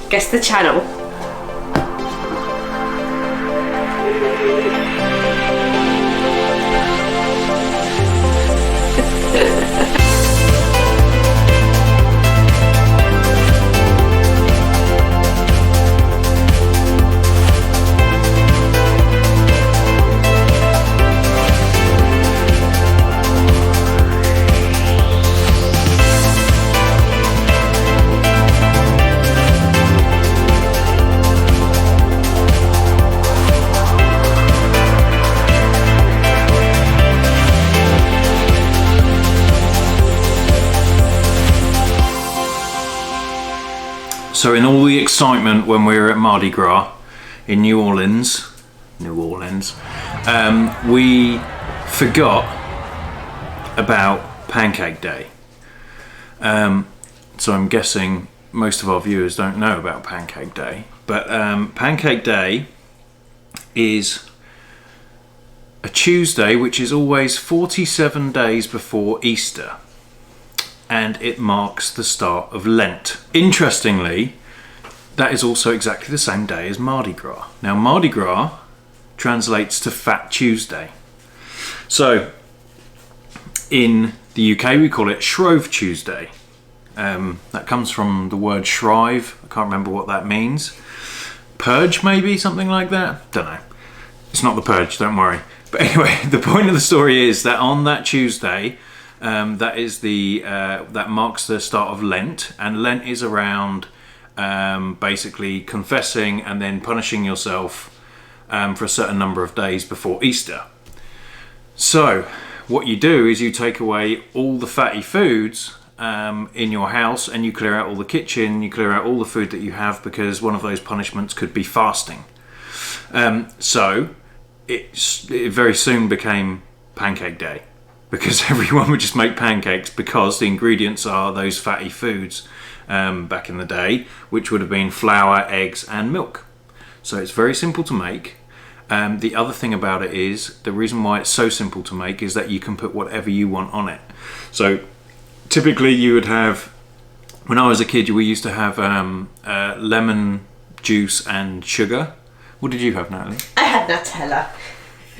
Guess the channel. So in all the excitement when we were at Mardi Gras in New Orleans, we forgot about Pancake Day. So I'm guessing most of our viewers don't know about Pancake Day. But Pancake Day is a Tuesday which is always 47 days before Easter. And it marks the start of Lent. Interestingly, that is also exactly the same day as Mardi Gras. Now, Mardi Gras translates to Fat Tuesday. So, in the UK, we call it Shrove Tuesday. That comes from the word shrive. I can't remember what that means. Purge, maybe, something like that. Don't know. It's not the purge, don't worry. But anyway, the point of the story is that on that Tuesday, that marks the start of Lent, and Lent is around basically confessing and then punishing yourself for a certain number of days before Easter. So what you do is you take away all the fatty foods in your house, and you clear out all the kitchen, you clear out all the food that you have, because one of those punishments could be fasting. So it very soon became Pancake Day, because everyone would just make pancakes, because the ingredients are those fatty foods back in the day, which would have been flour, eggs and milk. So it's very simple to make. The other thing about it is, the reason why it's so simple to make is that you can put whatever you want on it. So typically you would have, when I was a kid, we used to have lemon juice and sugar. What did you have, Natalie? I had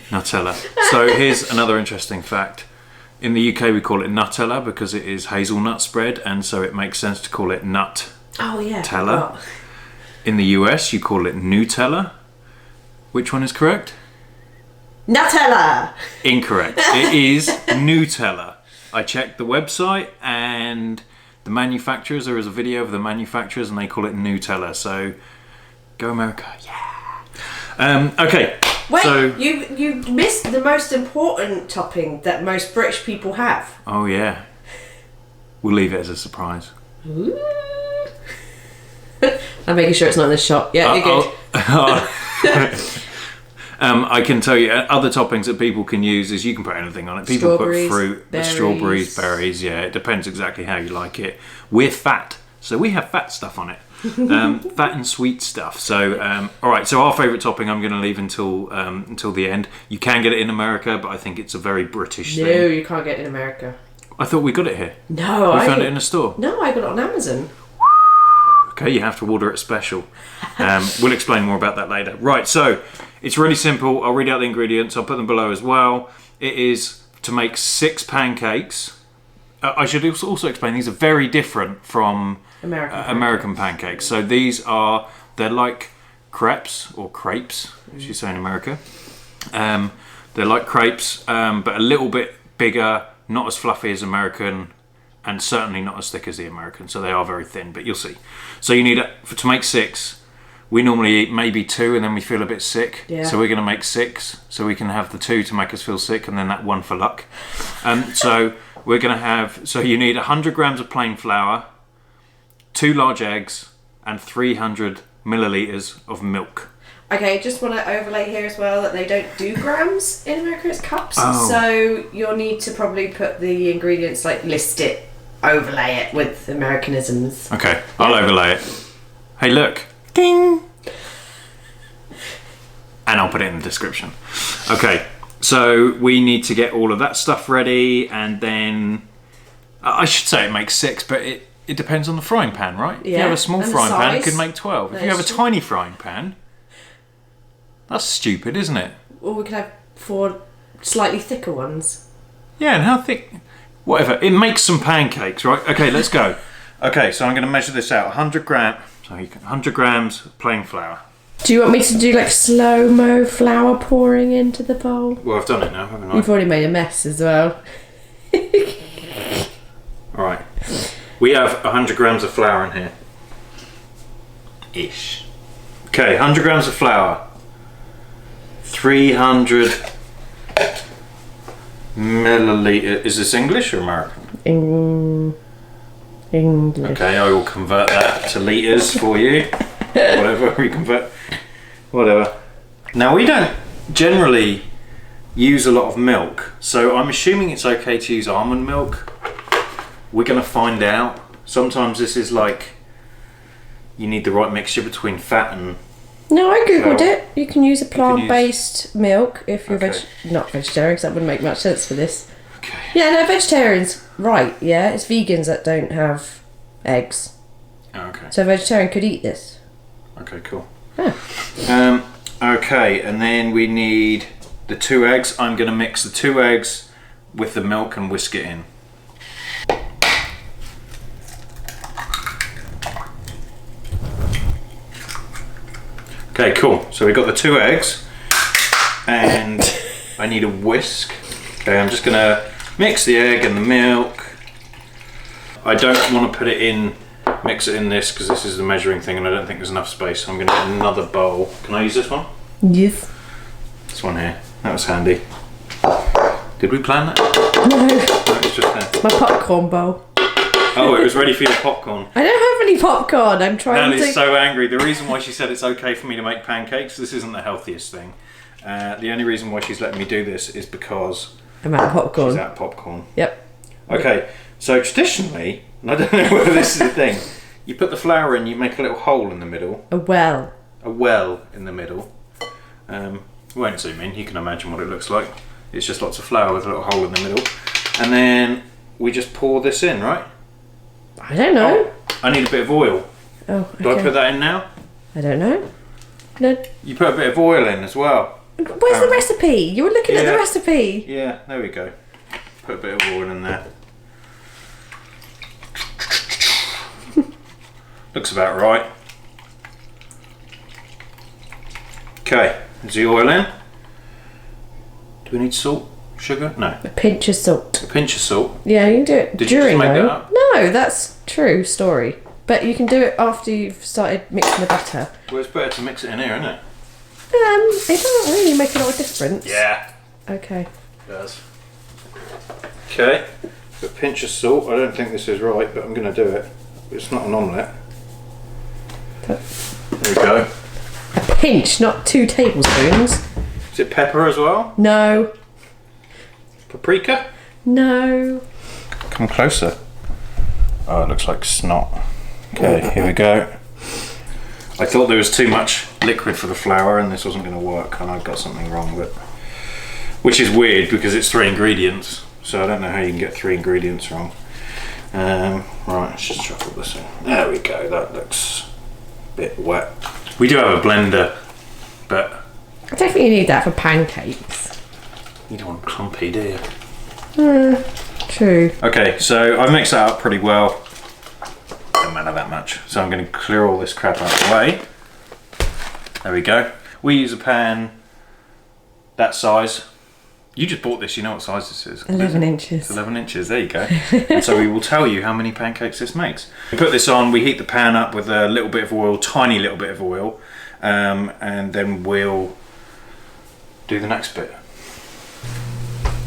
Nutella. So here's another interesting fact. In the UK we call it Nutella because it is hazelnut spread, and so it makes sense to call it Nut. Oh yeah. Tella. In the US you call it Nutella. Which one is correct? Nutella! Incorrect. It is Nutella. I checked the website and the manufacturers, there is a video of the manufacturers and they call it Nutella. So go America, yeah. Okay. Wait, so, you missed the most important topping that most British people have. Oh yeah. We'll leave it as a surprise. Ooh. I'm making sure it's not in the shot. Yeah, you're good. I can tell you other toppings that people can use is you can put anything on it. People put fruit, strawberries, berries. Yeah, it depends exactly how you like it. We're fat, so we have fat stuff on it. Fat and sweet stuff. So, all right. So our favourite topping, I'm going to leave until the end. You can get it in America, but I think it's a very British thing. No, you can't get it in America. I thought we got it here. No, we found it in a store. No, I got it on Amazon. Okay, you have to order it special. We'll explain more about that later. Right, so it's really simple. I'll read out the ingredients. I'll put them below as well. It is to make 6 pancakes. I should also explain these are very different from American pancakes. So they're like crepes or crepes, as you say in America. They're like crepes, but a little bit bigger, not as fluffy as American, and certainly not as thick as the American. So they are very thin, but you'll see. So you need to make 6. We normally eat maybe 2 and then we feel a bit sick. Yeah. So we're going to make 6 so we can have the 2 to make us feel sick and then that 1 for luck. So we're going to have, so you need 100 grams of plain flour, 2 large eggs and 300 millilitres of milk. Okay, just want to overlay here as well that they don't do grams in America, it's cups. Oh. So you'll need to probably put the ingredients, like list it, overlay it with Americanisms. Okay, I'll overlay it. Hey look, ding! And I'll put it in the description. Okay, so we need to get all of that stuff ready, and then I should say it makes 6, but it depends on the frying pan, right? If you Yeah, have a small and the frying pan, it size. could make 12. If you have a tiny frying pan, that's stupid, isn't it? Or we could have 4 slightly thicker ones. Yeah, and how thick? Whatever. It makes some pancakes, right? Okay, let's go. Okay, so I'm going to measure this out. 100 grams plain flour. Do you want me to do like slow-mo flour pouring into the bowl? Well, I've done it now, haven't I? You've already made a mess as well. Alright. We have 100 grams of flour in here. Ish. Okay, 100 grams of flour. 300 milliliter. Is this English or American? English. Okay, I will convert that to litres for you. Whatever we convert. Whatever. Now, we don't generally use a lot of milk, so I'm assuming it's okay to use almond milk. We're going to find out. Sometimes this is like you need the right mixture between fat and... No, I googled flour. it. You can use a plant-based milk if you're not vegetarian, because that wouldn't make much sense for this. Okay. Yeah, no, vegetarians, right, yeah. It's vegans that don't have eggs. Oh, okay. So a vegetarian could eat this. Okay, cool. Yeah. Okay, and then we need the 2 eggs. I'm going to mix the 2 eggs with the milk and whisk it in. Okay, cool. So we've got the 2 eggs, and I need a whisk. Okay, I'm just going to mix the egg and the milk. I don't want to put it in, mix it in this, because this is the measuring thing and I don't think there's enough space. So I'm going to get another bowl. Can I use this one? Yes. This one here. That was handy. Did we plan that? No. No, it's just there. My popcorn bowl. Oh, it was ready for your popcorn. I don't have any popcorn. I'm trying Nellie's to... so angry. The reason why she said it's okay for me to make pancakes, this isn't the healthiest thing. The only reason why she's letting me do this is because I'm out of popcorn. she's out of popcorn. Yep. Okay, so traditionally, and I don't know whether this is a thing, you put the flour in, you make a little hole in the middle. A well in the middle. Won't zoom in, you can imagine what it looks like. It's just lots of flour with a little hole in the middle. And then we just pour this in, right? I don't know. Oh, I need a bit of oil. Oh, okay. Do I put that in now? I don't know. No. You put a bit of oil in as well. Where's the recipe? You were looking at the recipe. Yeah, there we go. Put a bit of oil in there. Looks about right. Okay, is the oil in? Do we need salt? Sugar? No. A pinch of salt. A pinch of salt. Yeah, you can do it Did you during just make though. that up? No, that's true story. But you can do it after you've started mixing the batter. Well, it's better to mix it in here, isn't it? It doesn't really make a lot of difference. Yeah. Okay. It does. Okay. A pinch of salt. I don't think this is right, but I'm going to do it. It's not an omelette. There we go. A pinch, not 2 tablespoons. Is it pepper as well? No. Paprika? No. Come closer. Oh, it looks like snot. Okay, here we go. I thought there was too much liquid for the flour and this wasn't going to work, and I got something wrong, but which is weird because it's 3 ingredients, so I don't know how you can get 3 ingredients wrong. Right, let's just shuffle this in. There we go, that looks a bit wet. We do have a blender, but I don't think you need that for pancakes. you don't want clumpy, do you? True. Okay, so I've mixed that up pretty well. Don't matter that much. So I'm going to clear all this crap out of the way. There we go. We use a pan that size. You just bought this, you know what size this is. 11 inches. It's 11 inches, there you go. And so we will tell you how many pancakes this makes. We put this on, we heat the pan up with a little bit of oil, tiny little bit of oil, and then we'll do the next bit.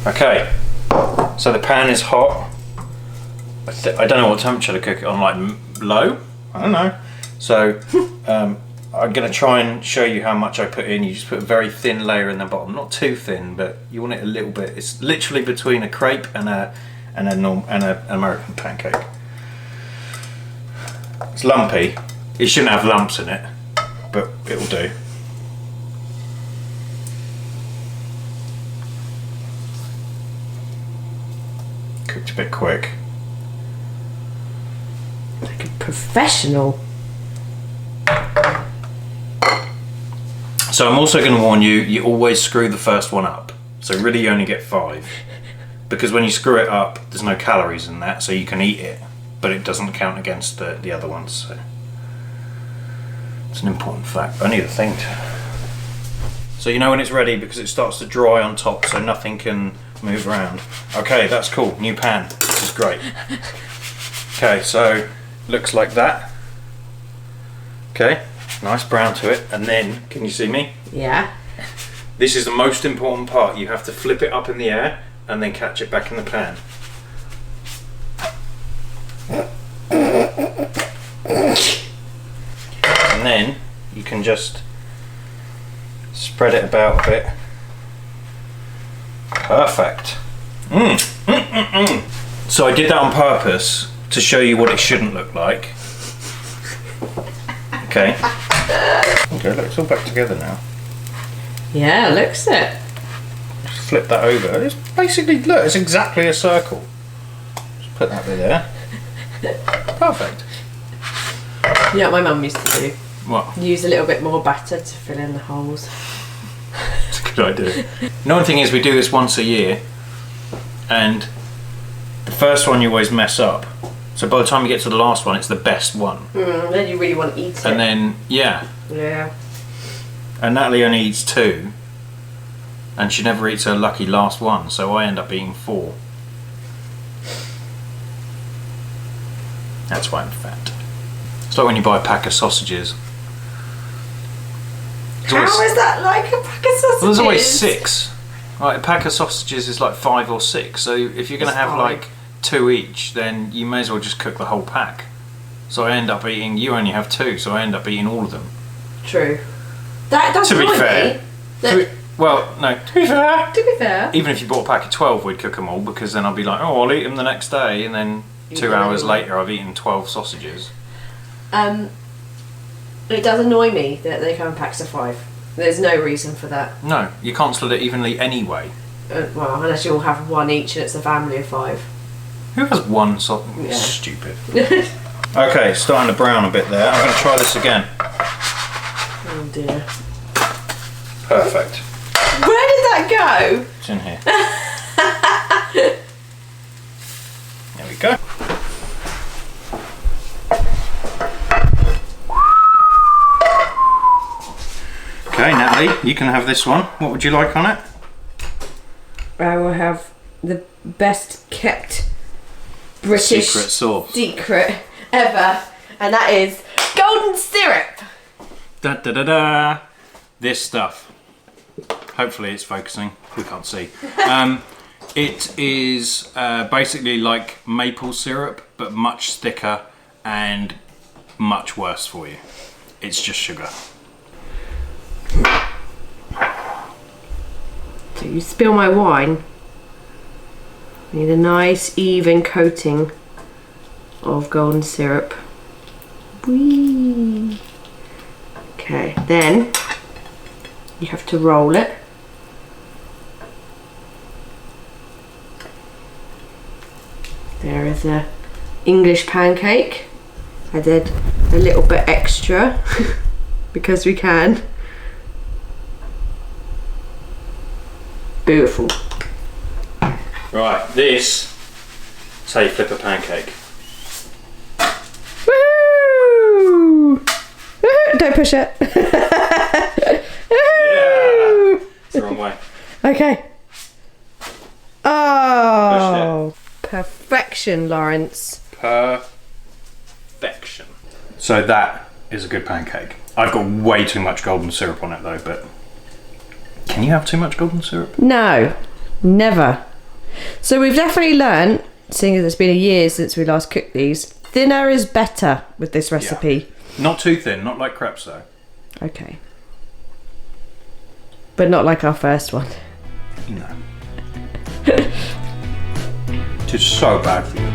Okay, so the pan is hot. I don't know what temperature to cook it on, like low? I don't know. So I'm going to try and show you how much I put in. You just put a very thin layer in the bottom, not too thin, but you want it a little bit. It's literally between a crepe and an American pancake. It's lumpy. It shouldn't have lumps in it, but it will do. Cooked a bit quick. Like a professional. So I'm also going to warn you, you always screw the first one up. So really you only get 5. Because when you screw it up, there's no calories in that, so you can eat it. But it doesn't count against the other ones. So it's an important fact. I need a thing to... So you know when it's ready because it starts to dry on top so nothing can move around. Okay, that's cool. New pan. This is great. Okay, so looks like that. Okay, nice brown to it. And then, can you see me? Yeah. This is the most important part. You have to flip it up in the air and then catch it back in the pan. And then you can just spread it about a bit. Perfect. So I did that on purpose to show you what it shouldn't look like. Okay. Okay, look, it's all back together now. Yeah, looks it. Just flip that over. It's basically, look, it's exactly a circle. Just put that bit there. Perfect. You know what my mum used to do? What? Use a little bit more batter to fill in the holes. It's a good idea. Another thing is we do this once a year, and the first one you always mess up. So by the time you get to the last one, it's the best one. Then you really want to eat it. And then, yeah. Yeah. And Natalie only eats 2, and she never eats her lucky last one, so I end up eating 4. That's why I'm fat. It's like when you buy a pack of sausages. How is that like a pack of sausages? Well, there's always 6. Right, a pack of sausages is like 5 or 6. So if you're going to have like 2 each, then you may as well just cook the whole pack. So I end up eating. You only have 2, so I end up eating all of them. True. That does. To be fair. Well, no. To be fair. To be fair. Even if you bought a pack of 12, we'd cook them all because then I'd be like, oh, I'll eat them the next day, and then 2 hours later, I've eaten 12 sausages. It does annoy me that they come in packs of 5. There's no reason for that. No, you can't split it evenly anyway. Well, unless you all have one each and it's a family of 5. Who has one sausage? Yeah. Stupid. Okay, starting to brown a bit there. I'm going to try this again. Oh dear. Perfect. Where did that go? It's in here. There we go. Okay, Natalie, you can have this one. What would you like on it? I will have the best kept British secret sauce. Secret ever, and that is golden syrup. Da da da da. This stuff. Hopefully it's focusing. We can't see. It is basically like maple syrup, but much thicker and much worse for you. It's just sugar. So you spill my wine. Need a nice even coating of golden syrup. Whee! Okay, then you have to roll it. There is a English pancake. I did a little bit extra because we can. Beautiful. Right, this is how you flip a pancake. Woo! Don't push it. Yeah! It's the wrong way. Okay. Oh, perfection, Lawrence. Perfection. So that is a good pancake. I've got way too much golden syrup on it though, but can you have too much golden syrup? No, never. So we've definitely learnt, seeing as it's been a year since we last cooked these, thinner is better with this recipe. Yeah. Not too thin, not like crepes though. Okay. But not like our first one. No. It's so bad for you.